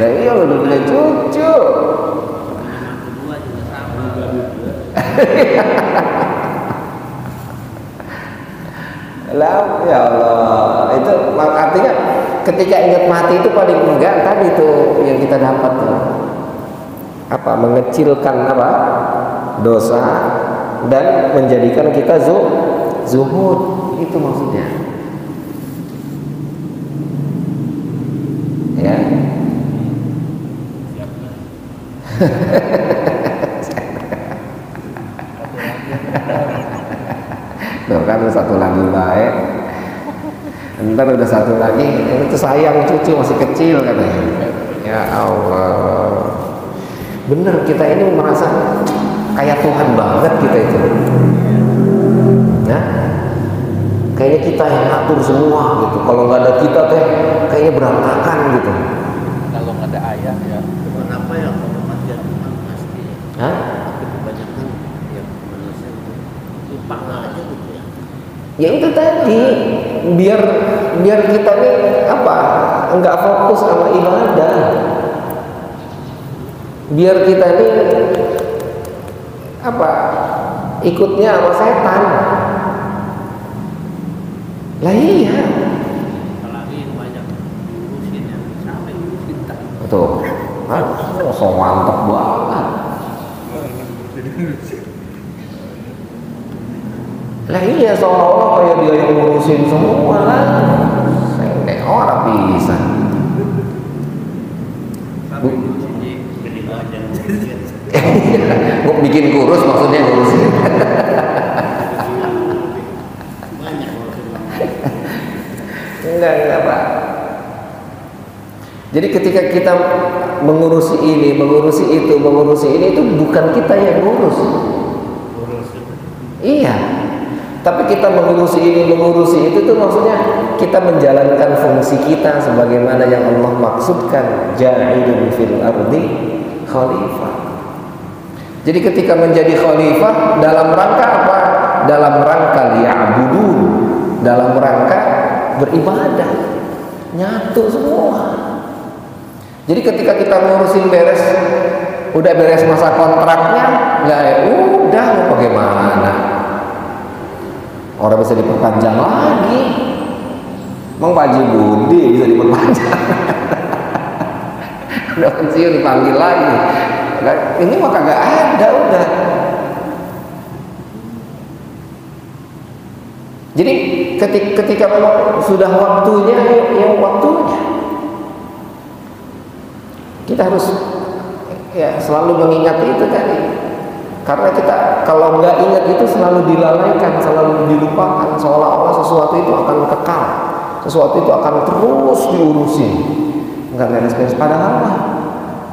Nah, iya udah punya cucu. Lah ya Allah, itu artinya ketika ingat mati itu paling enggak tadi tuh yang kita dapat tuh apa mengecilkan apa dosa dan menjadikan kita zuhud. Itu maksudnya. Ya. Tuh kan satu lagi baik. Ntar udah satu lagi, itu sayang cucu masih kecil katanya. Ya Allah. Bener, kita ini merasa kayak Tuhan banget kita itu. Nah, kayaknya kita yang ngatur semua gitu. Kalau nggak ada kita teh kayaknya berantakan gitu. Kalau nggak ada ayah ya. Kenapa ya kalau mati pasti? Hah? Tapi banyak tuh ya manusia lupa aja gitu ya. Ya itu tadi, biar kita nih apa? Enggak fokus sama ibadah. Biar kita nih apa? Ikutnya sama setan. Lah iya. Apalagi banyak ngurusin yang sampai cinta. Betul. So mantep banget. Lah iya, seolah-olah kayak dia yang ngurusin semua lah. Saya orang bisa. Tapi sini gede aja. Mau bikin kurus maksudnya ngurusin. Enggak Pak. Jadi ketika kita mengurusi ini, mengurusi itu bukan kita yang ngurus. Iya. Tapi kita mengurusi ini, mengurusi itu tuh maksudnya kita menjalankan fungsi kita sebagaimana yang Allah maksudkan, ja'ilun fil ardi khalifah. Jadi ketika menjadi khalifah dalam rangka apa? Dalam rangka liya'budun, dalam rangka beribadah. Nyatu semua. Jadi ketika kita ngurusin beres, udah beres masa kontraknya, ya udah mau bagaimana? Orang bisa diperpanjang lagi. Emang Pak Haji Budi bisa diperpanjang. Udah pensiun dipanggil lagi. Ini mah kagak ada udah. Jadi ketika memang sudah waktunya, ya waktunya. Kita harus ya selalu mengingat itu tadi. Karena kita kalau nggak ingat itu selalu dilalaikan, selalu dilupakan, seolah-olah sesuatu itu akan kekal, sesuatu itu akan terus diurusin, nggak beres-beres. Padahal lah,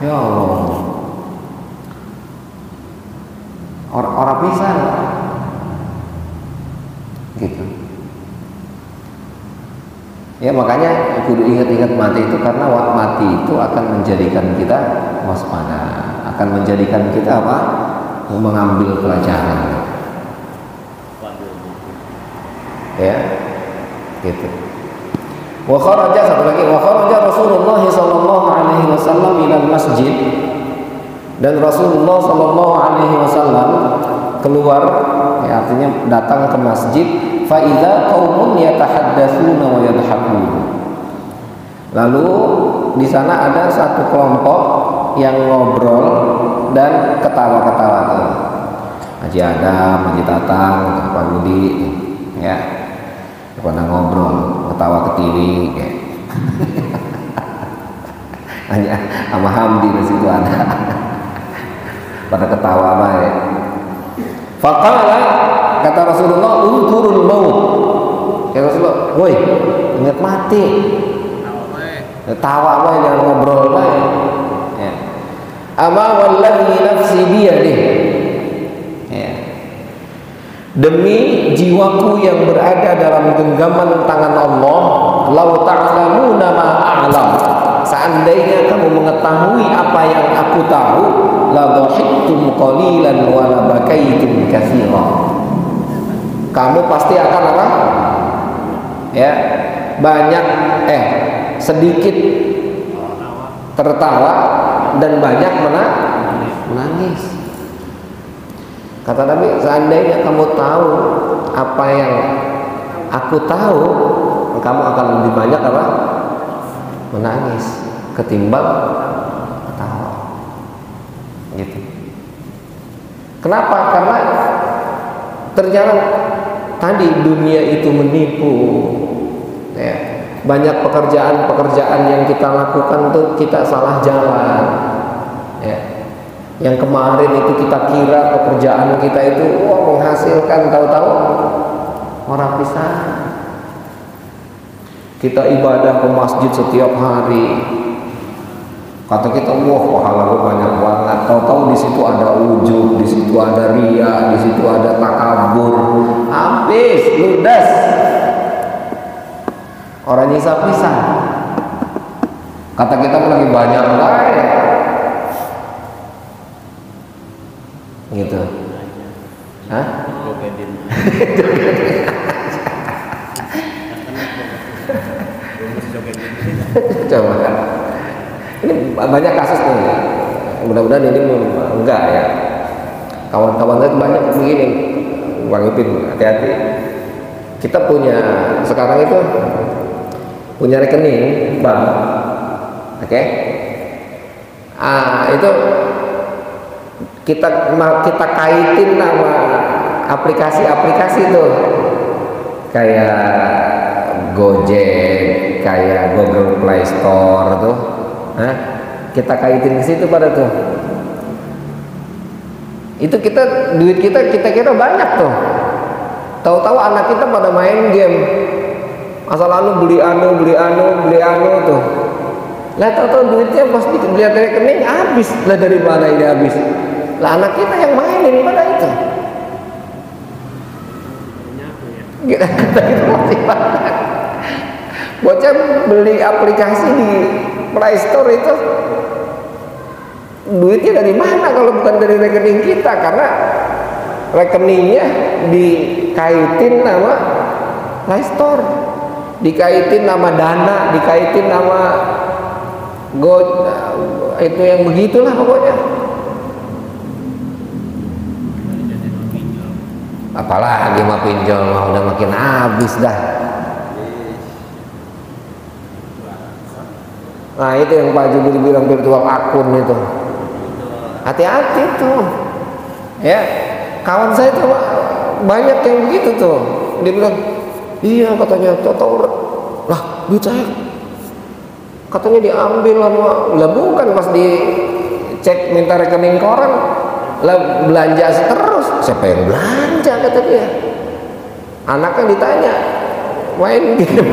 ya Allah, orang bisa, gitu. Ya makanya kudu ingat-ingat mati itu, karena mati itu akan menjadikan kita waspada, akan menjadikan kita apa? Mengambil pelajaran. Ya, gitu. Wa kharaja, satu lagi, wa kharaja Rasulullah sallallahu alaihi wasallam ila masjid, dan Rasulullah sallallahu alaihi wasallam keluar, ya artinya datang ke masjid, fa idza qaumun yatahaddatsuna wa yadhakun. Lalu di sana ada satu kelompok yang ngobrol dan ketawa-ketawa tuh. Haji Adam, Haji Tatang, Pak Budi, ya, pada ngobrol, ketawa ketiwi, kayak. Hanya sama Hamdi di situ ada, pada ketawa baik. Faqala, kata Rasulullah, "Udhurul maut." Kata Rasulullah, "Woi, ingat mati." Tawa baik, jangan ngobrol baik. Ya. Ama wallazi nafsi biyadih, ya. Demi jiwaku yang berada dalam genggaman tangan Allah, lau ta'lamuna ma a'lam, seandainya kamu mengetahui apa yang aku tahu, la dhahiktum qalilan wa la bakaitum katsiran. Kamu pasti akan apa? Ya, banyak sedikit tertawa dan banyak menangis. Kata Nabi, seandainya kamu tahu apa yang aku tahu, kamu akan lebih banyak apa? Menangis ketimbang ketawa. Gitu. Kenapa? Karena ternyata tadi dunia itu menipu ya. Banyak pekerjaan-pekerjaan yang kita lakukan tuh kita salah jalan ya. Yang kemarin itu kita kira pekerjaan kita itu menghasilkan, tahu-tahu orang pisah. Kita ibadah ke masjid setiap hari, kata kita pahala gue banyak banget. Tahu-tahu di situ ada ujub, di situ ada ria, di situ ada takabur, habis ludas. Orang nyisa pisah. Kata kita lagi banyak banget. Gitu. Hah? Coba kan. Ini banyak kasus nih. Mudah-mudahan ini enggak ya. Kawan-kawan saya banyak begini. Bang Ipin, hati-hati. Kita punya sekarang itu punya rekening bank. Oke? Itu kita kaitin nama aplikasi-aplikasi tuh kayak Gojek, kayak Google Play Store tuh, kita kaitin ke situ pada tuh. Itu duit kita kira banyak tuh. Tahu-tahu anak kita pada main game. Asal beli anu tuh. Lah tahu-tahu duitnya pas dilihat rekening habis. Lah dari mana ini habis? Lah anak kita yang mainin pada itu. Kita itu masih banyak. Bocah beli aplikasi di Play Store itu duitnya dari mana kalau bukan dari rekening kita, karena rekeningnya dikaitin nama Play Store, dikaitin nama Dana, dikaitin nama itu yang begitulah pokoknya. Apalagi mah pinjol mah udah makin habis dah. Nah itu yang Pak Jubir bilang virtual akun itu. Hati-hati tuh. Ya, kawan saya tuh banyak yang begitu tuh. Dia bilang, iya katanya, tahu lah duit saya katanya diambil lah bukan, pas dicek minta rekening koran lah belanja terus. Siapa yang belanja kata dia. Anaknya ditanya main game.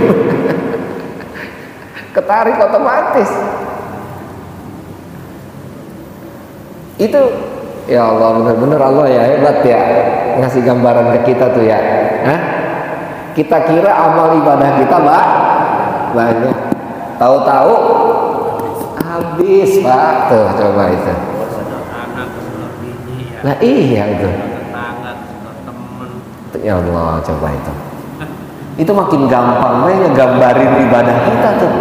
Ketarik otomatis. Itu ya Allah, benar-benar Allah ya hebat ya ngasih gambaran ke kita tuh ya. Kita kira amal ibadah kita banyak, tahu-tahu habis Pak. Tuh coba itu. Nah iya itu. Ya Allah coba itu. Itu makin gampang ngegambarin ibadah kita tuh.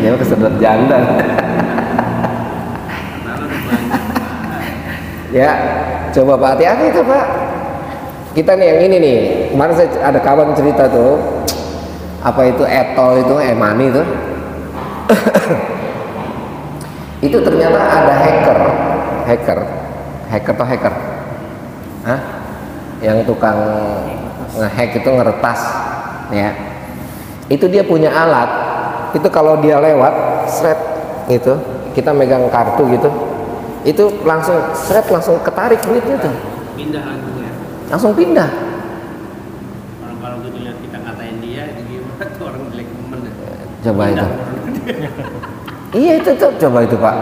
Ya kesedot jantan. Ya coba Pak, hati-hati itu Pak. Kita nih yang ini nih, kemarin saya ada kawan cerita tuh, apa itu etol itu e-money tuh. Itu ternyata ada hacker atau hacker, yang tukang nge-hack itu ngeretas, ya. Itu dia punya alat, itu kalau dia lewat, seret gitu, kita megang kartu gitu, itu langsung seret, langsung ketarik duitnya tuh. Pindah langsung pindah. Kalau kita ngatain dia, itu gimana tuh orang jelek temen. Coba itu. Iya itu tuh, coba itu Pak.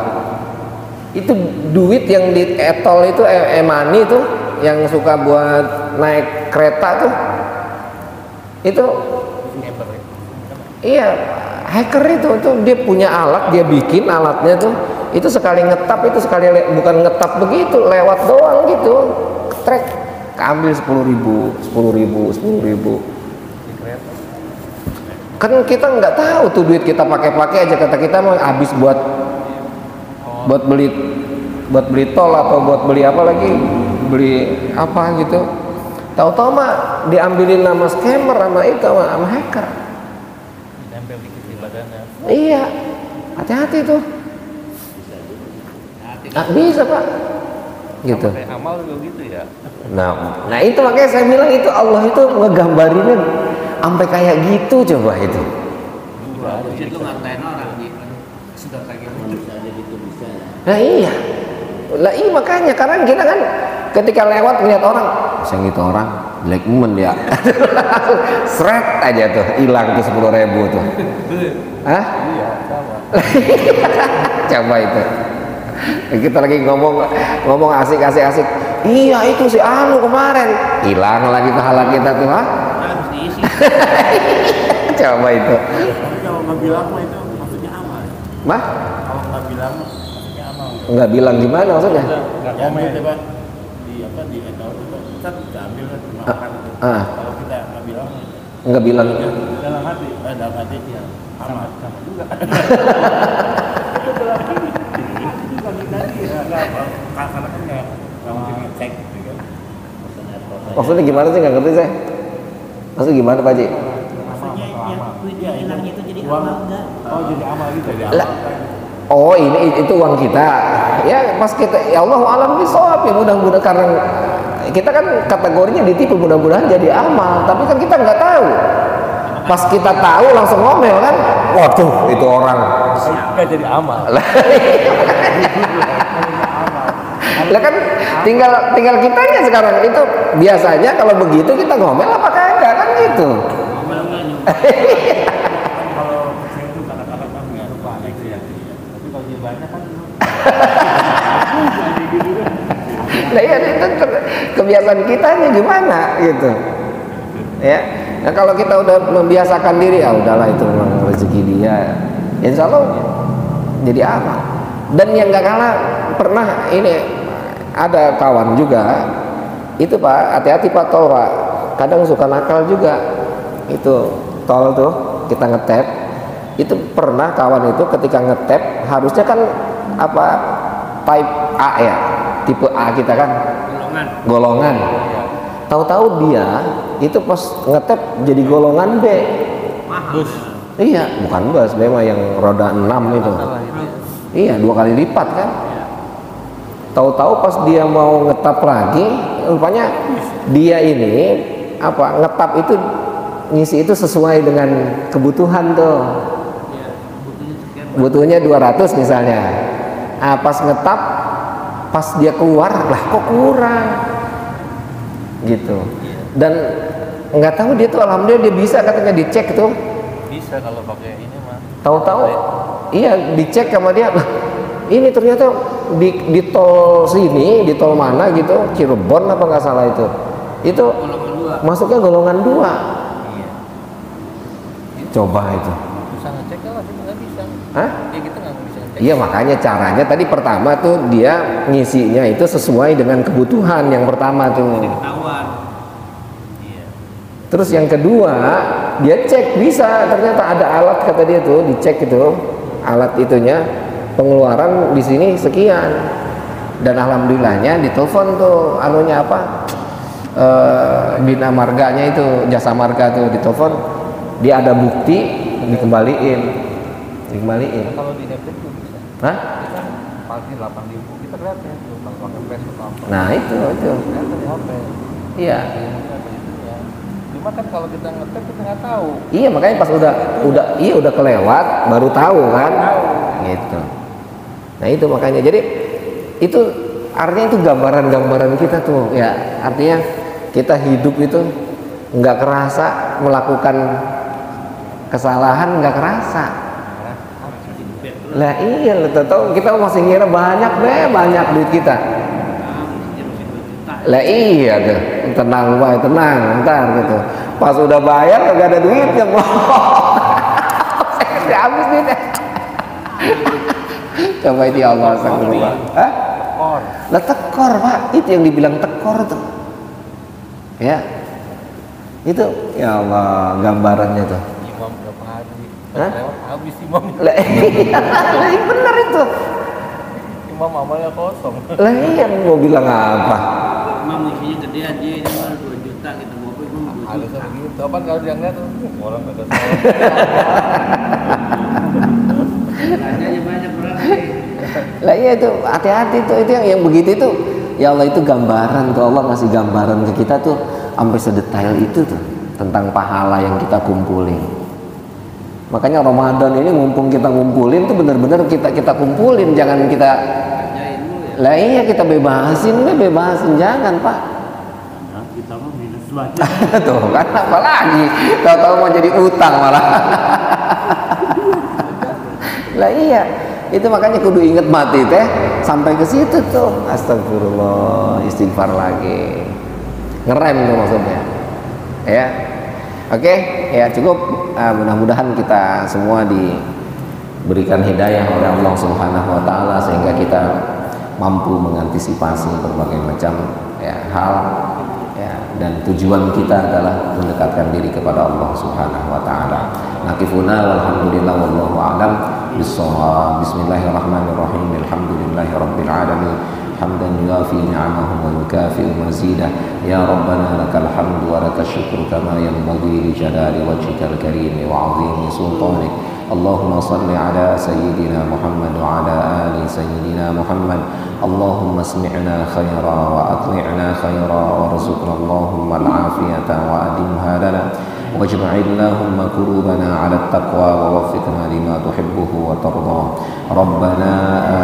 Itu duit yang di etol itu e-money tuh, yang suka buat naik kereta tuh. Itu iya, hacker itu dia punya alat, dia bikin alatnya tuh. Itu sekali ngetap, itu sekali bukan ngetap begitu, lewat doang gitu. Trek, ambil 10.000. Kan kita nggak tahu tuh duit kita pakai aja, kata kita mau habis buat beli tol atau buat beli apa lagi, beli apa gitu. Tahu-tahu mah diambilin nama scammer sama itu sama hacker. Nempel dikit di badannya. Iya, hati-hati tuh. Bisa Pak, gitu. Kayak amal juga gitu ya. Nah itu makanya saya bilang itu Allah itu ngegambarinnya sampai kayak gitu coba itu. Buset lu ngatain orang gitu. Sudah kayak gitu. Bisa aja gitu bisa ya. Nah iya, lah iya makanya karena kita kan ketika lewat ngeliat orang, saya gitu orang jelek men dia, seret aja tuh hilang tuh 10.000 tuh. Hah? Iya, sama. Coba itu. Kita lagi ngomong asik. Iya itu si Anu kemarin hilang lagi pahala kita tuh, ha? Harus diisi. Coba itu. Tapi kalau nggak bilang mah itu maksudnya amal. Mah? Kalau nggak bilang mah maksudnya amal. Nggak bilang gimana maksudnya? Nggak Ya komen. coba di apa di account itu kan kita ambil kan makan itu. Kalau kita nggak bilang Nggak bilang. dalam hati ya amal sama juga. Itu berarti nanti ya nggak apa karena kan nggak mungkin ngecek gitu kan. Maksudnya gimana sih nggak ngerti saya? Maksudnya gimana Pak Haji? Maksudnya yang Duit hilangnya itu jadi uang. amal enggak? Oh jadi amal gitu ya. Lah, oh ini itu uang kita. Ya pas kita ya Allah alam bisawab ya mudah-mudahan karena kita kan kategorinya ditipu mudah-mudahan jadi amal, tapi kan kita nggak tahu. Pas kita tahu langsung ngomel kan, waduh itu orang. Nggak jadi amal. Lah kan tinggal kitanya sekarang itu biasanya kalau begitu kita ngomel apa kagak kan gitu. Kalau kecil itu kadang-kadang kan nggak lupa gitu ya. Tapi kalau dia banyak kan Nah ya itu kebiasaan kitanya gimana gitu. Ya. Nah kalau kita udah membiasakan diri ya udahlah itu memang rezeki dia. Insya Allah jadi amal. Dan yang nggak kalah pernah ini ada kawan juga itu Pak, hati-hati Pak tol Pak, kadang suka nakal juga itu tol tuh kita ngetep itu pernah kawan itu ketika ngetep harusnya kan apa type A ya, tipe A kita kan golongan. Tahu-tahu dia itu pas ngetep jadi golongan B. Mahal. Iya, bukan bus, memang yang roda 6 itu. Iya, 2 kali lipat kan. Tahu-tahu pas dia mau ngetap lagi, rupanya dia ini apa ngetap itu ngisi itu sesuai dengan kebutuhan tuh. Butuhnya 200 misalnya. Ah, pas ngetap, pas dia keluar, lah kok kurang. Gitu. Dan nggak tahu dia tuh alhamdulillah dia bisa katanya dicek tuh. Bisa kalau pakai ini mah. Tahu-tahu iya dicek sama dia. Lah, ini ternyata di tol sini, di tol mana gitu, Cirebon apa nggak salah itu Golongan 2. masuknya golongan 2. Iya. Coba itu. Bisa ngecek lah, tapi nggak bisa. Hah? Ya kita nggak bisa ngecek. Iya makanya caranya tadi pertama tuh dia ngisinya itu sesuai dengan kebutuhan yang pertama tuh. Ketahuan. Iya. Terus yang kedua dia cek bisa ternyata ada alat kata dia tuh dicek itu alat itunya pengeluaran di sini sekian dan alhamdulillahnya ditelepon tuh anunya apa bina marganya itu jasa marga tuh ditelepon dia ada bukti dikembaliin. Kalau di debit tuh bisa. Hah? Kita pasti 8.000 kita lihat ya kalau pakai flash atau apa. Nah itu Lihat di HP. iya. Cuma kan kalau kita ngetep kita nggak tahu. Iya makanya pas udah kelewat baru tahu kan gitu. Nah itu makanya jadi itu artinya itu gambaran kita tuh ya artinya kita hidup itu nggak kerasa melakukan kesalahan nggak kerasa. Lah iya lo tahu kita masih ngira banyak duit kita. Lah iya tuh tenang ntar gitu pas udah bayar nggak ada duitnya saya habis duitnya. Coba itu ya Allah astagfirullah. Hah? Tekor. Lah tekor Pak itu yang dibilang tekor tuh ya itu ya Allah gambarannya tuh. Imam berapa hari? Hah? Lewat habis imam. Lah iya bener itu. Imam amalnya kosong. Lah iya mau bilang apa? Imam isinya gede aja ini mah 2 juta kita mau apa Imam 2 Harusnya juta. begitu. Apa kalau dia ngeliat orang kagak salah. Belanjanya banyak berarti. Lah iya itu hati-hati tuh, itu yang begitu itu ya Allah, itu gambaran tuh, Allah ngasih gambaran ke kita tuh sampai sedetail itu tuh tentang pahala yang kita kumpulin. Makanya Ramadan ini mumpung kita ngumpulin tuh benar-benar kita kumpulin, jangan kita Kerjain dulu ya. lah iya kita bebasin jangan Pak. Nah, kita mau minus lagi. Tuh kan apalagi tahu-tahu mau jadi utang malah. Lah iya, itu makanya kudu inget mati teh sampai ke situ tuh. Astagfirullah, istighfar lagi. Ngerem tuh maksudnya. Ya. Oke, ya cukup. Mudah-mudahan kita semua diberikan hidayah oleh Allah Subhanahu wa taala sehingga kita mampu mengantisipasi berbagai macam ya hal ya, dan tujuan kita adalah mendekatkan diri kepada Allah Subhanahu wa taala. Nakifuna walhamdulillah wallahu a'lam bissawab. Bismillahirrahmanirrahim. Alhamdulillahirabbil alamin. Hamdan yuafi ni'amahu wa yukafi'u mazidah. Ya Rabbana lakal hamdu wa lakal syukru kama yanbaghi li jalali wajhikal karim wa 'azimi sultanik. Allahumma salli ala sayyidina Muhammad wa ala ali sayyidina Muhammad. Allahumma asmi'na khaira wa atli'na khaira warzuqna Allahumma al-afiyata wa adimha lana واجمع اللهم قلوبنا على التقوى ووفقنا لما تحبه وترضاه. ربنا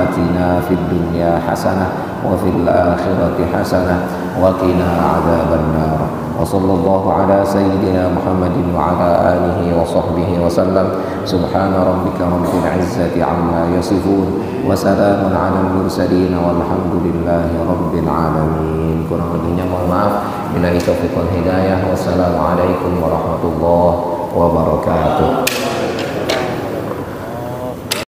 آتنا في الدنيا حسنة وفي الآخرة حسنة وقنا عذاب النار. وصلى الله على سيدنا محمد وعلى آله وصحبه وسلم. سبحان ربك رب العزة عما يصفون وسلام على المرسلين والحمد لله رب العالمين. Kurang lebihnya mohon maaf. Billahi taufiq wal hidayah. Wassalamualaikum warahmatullahi wabarakatuh.